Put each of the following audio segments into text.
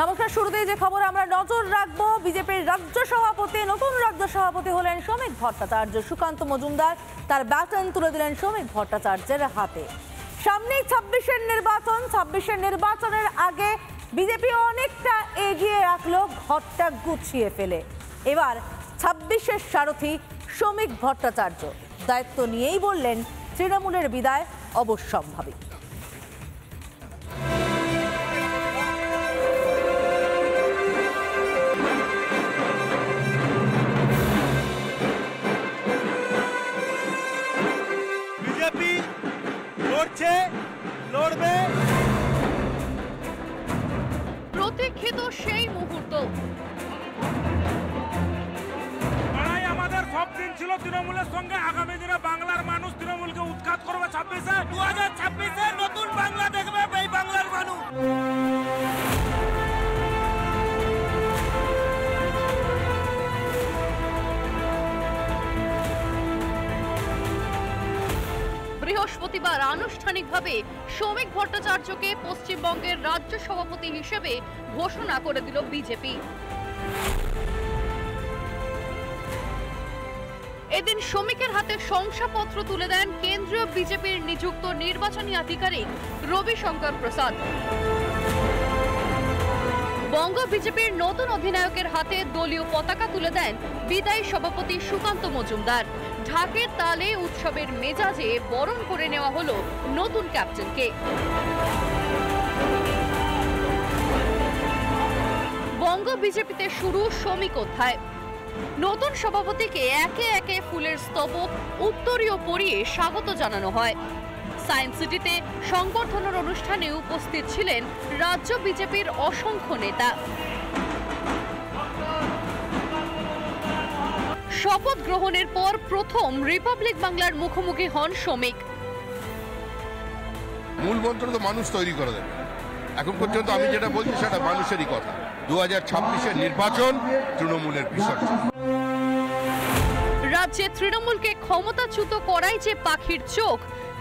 নমস্কার। শুরুতেই যে খবর আমরা নজর রাখবো, বিজেপির রাজ্য সভাপতি, নতুন রাজ্য সভাপতি হলেন শ্রমিক ভট্টাচার্য। সুকান্ত মজুমদার তার ব্যাটন তুলে দিলেন শ্রমিক ভট্টাচার্যের হাতে। সামনেই 26-এর নির্বাচন। 26-এর নির্বাচনের আগে বিজেপি অনেকটা এগিয়ে রাখলো ঘরটা গুছিয়ে ফেলে। এবার 26-এর সারথি শ্রমিক ভট্টাচার্য দায়িত্ব নিয়েই বললেন তৃণমূলের বিদায় অবশ্যম্ভাবী। প্রতীক্ষিত সেই মুহূর্ত। আমাদের সব দিন ছিল তৃণমূলের সঙ্গে। আগামী দিনে বাংলার মানুষ তৃণমূলকে উৎখাত করবে। 2026-এ নতুন বাংলা দেখবে এই বাংলার মানুষ। বৃহস্পতিবার আনুষ্ঠানিকভাবে শ্রমিক ভট্টাচার্যকে পশ্চিমবঙ্গের রাজ্য সভাপতি হিসেবে ঘোষণা করে দিল বিজেপি। এদিন শ্রমিকের হাতে শংসাপত্র তুলে দেন কেন্দ্রীয় বিজেপির নিযুক্ত নির্বাচনী আধিকারিক রবিশঙ্কর প্রসাদ। বঙ্গ বিজেপির নতুন অধিনায়কের হাতে দলীয় পতাকা তুলে দেন বিদায়ী সভাপতি সুকান্ত মজুমদার। ঢাকের তালে উৎসবের মেজাজে বরণ করে নেওয়া হলো নতুন ক্যাপ্টেনকে। বঙ্গ বিজেপিতে শুরু শ্রমিক অধ্যায়। নতুন সভাপতিকে একে একে ফুলের স্তবক, উত্তরীয় পরিয়ে স্বাগত জানানো হয়। সায়েন্স সিটিতে সংবর্ধনার অনুষ্ঠানে উপস্থিত ছিলেন রাজ্য বিজেপির অসংখ্য নেতা। শপথ গ্রহণের পর প্রথম রিপাবলিক বাংলার মুখোমুখি হন শ্রমিক। মূল মন্ত্র তো মানুষ তৈরি করে দেবে। এখন পর্যন্ত আমি যেটা বলছি সেটা মানুষেরই কথা। 2026-এর নির্বাচন তৃণমূলের বিসর্জন। রাজ্যে তৃণমূলকে ক্ষমতাচ্যুত করাই যে পাখির চোখ,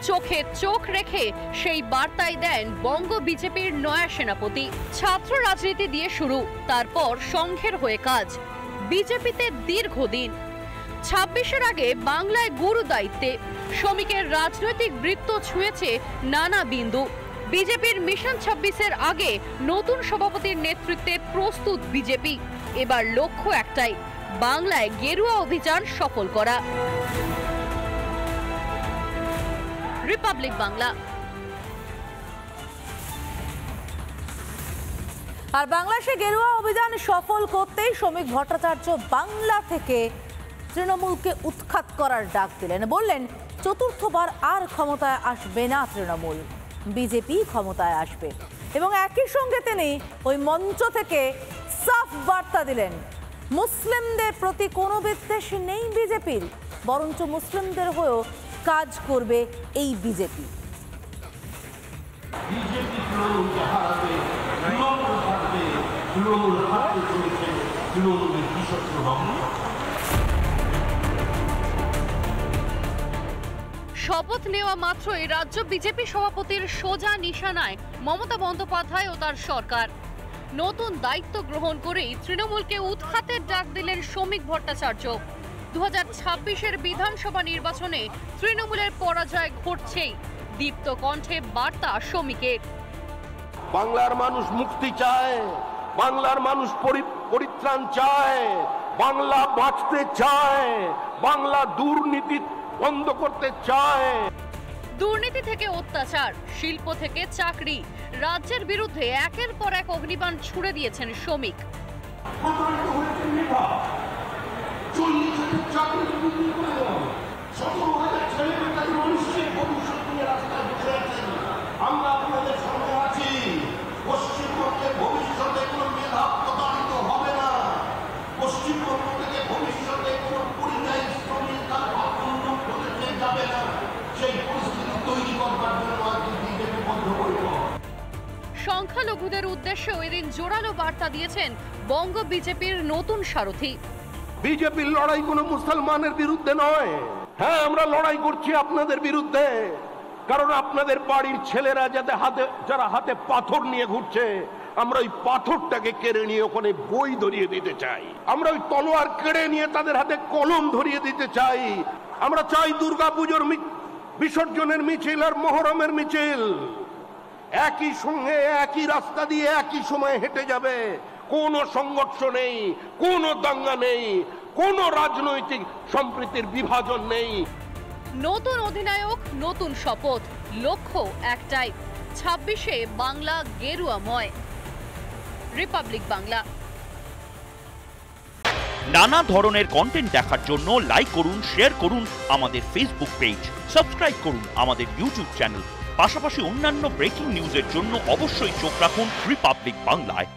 চোখে চোখ রেখে সেই বার্তাই দেন বঙ্গ বিজেপির নয়া সেনাপতি। ছাত্র রাজনীতি দিয়ে শুরু, তারপর সংঘের হয়ে কাজ। বিজেপিতে দীর্ঘদিন। 26-এর আগে বাংলায় গুরু দায়িত্বে। শ্রমিকের রাজনৈতিক বৃত্ত ছুঁয়েছে নানা বিন্দু। বিজেপির মিশন 26-এর আগে নতুন সভাপতির নেতৃত্বে প্রস্তুত বিজেপি। এবার লক্ষ্য একটাই, বাংলায় গেরুয়া অভিযান সফল করা। রিপাবলিক বাংলা। আর বাংলাদেশে গেরুয়া অভিযান সফল করতেই শ্রমিক ভট্টাচার্য বাংলা থেকে তৃণমূলকে উৎখাত করার ডাক দিলেন। বললেন চতুর্থবার আর ক্ষমতায় আসবে না তৃণমূল, বিজেপি ক্ষমতায় আসবে। এবং একই সঙ্গে তিনি ওই মঞ্চ থেকে সাফ বার্তা দিলেন, মুসলিমদের প্রতি কোনো বিদ্বেষ নেই বিজেপির, বরঞ্চ মুসলিমদের হয়েও কাজ করবে এই বিজেপি। শপথ নেওয়া মাত্রই রাজ্য বিজেপি সভাপতির সোজা নিশানায় মমতা বন্দ্যোপাধ্যায় ও তার সরকার। নতুন দায়িত্ব গ্রহণ করেই তৃণমূলকে উৎখাতের ডাক দিলেন শ্রমিক ভট্টাচার্য। 2026-এর বিধানসভা নির্বাচনে তৃণমূলের পরাজয় ঘটছেই। দীপ্ত কণ্ঠে বার্তা শ্রমিকের। বাংলার মানুষ মুক্তি চায়, বাংলার মানুষ পরিত্রাণ চায়, বাংলা বাঁচতে চায়, বাংলা দুর্নীতি বন্ধ করতে চায়। দুর্নীতি থেকে অত্যাচার, শিল্প থেকে চাকরি, রাজ্যের বিরুদ্ধে একের পর এক অগ্নিবাণ ছুড়ে দিয়েছেন শ্রমিক। আমরা আপনাদের সঙ্গে আছি। পশ্চিমবঙ্গের ভবিষ্যতে কোনো মেধা প্রতারিত হবে না। পশ্চিমবঙ্গ থেকে ভবিষ্যতে কোনো পরিযায়ী শ্রমিক তার উন্নত হতে যাবে না। সেই পরিস্থিতি তৈরি করবার জন্য আজকে বিজেপি বদ্ধপরিকর। সংখ্যালঘুদের উদ্দেশ্যে এদিন জোরালো বার্তা দিয়েছেন বঙ্গ বিজেপির নতুন সারথি। বিজেপির লড়াই কোনো মুসলমানের বিরুদ্ধে নয়। হ্যাঁ, আমরা লড়াই করছি আপনাদের বিরুদ্ধে, কারণ আপনাদের বাড়ির ছেলেরা যারা হাতে পাথর নিয়ে ঘুরছে, আমরা ওই পাথরটাকে কেড়ে নিয়ে ওখানে বই ধরিয়ে দিতে চাই, আমরা ওই তলোয়ার কেড়ে নিয়ে তাদের হাতে কলম ধরিয়ে দিতে চাই। আমরা চাই দুর্গাপুজোর বিসর্জনের মিছিল আর মহরমের মিছিল একই সঙ্গে একই রাস্তা দিয়ে একই সময় হেঁটে যাবে। কোনো সংঘর্ষ নেই, কোনো দাঙ্গা নেই, কোনো রাজনৈতিক সম্প্রীতির বিভাজন নেই। নতুন অধিনায়ক, নতুন শপথ, লক্ষ্য একটাই, 26-এ বাংলা গেরুয়াময়। রিপাবলিক বাংলা। নানা ধরনের কন্টেন্ট দেখার জন্য লাইক করুন, শেয়ার করুন আমাদের ফেসবুক পেজ, সাবস্ক্রাইব করুন আমাদের ইউটিউব চ্যানেল। পাশাপাশি অন্যান্য ব্রেকিং নিউজের জন্য অবশ্যই চোখ রাখুন রিপাবলিক বাংলায়।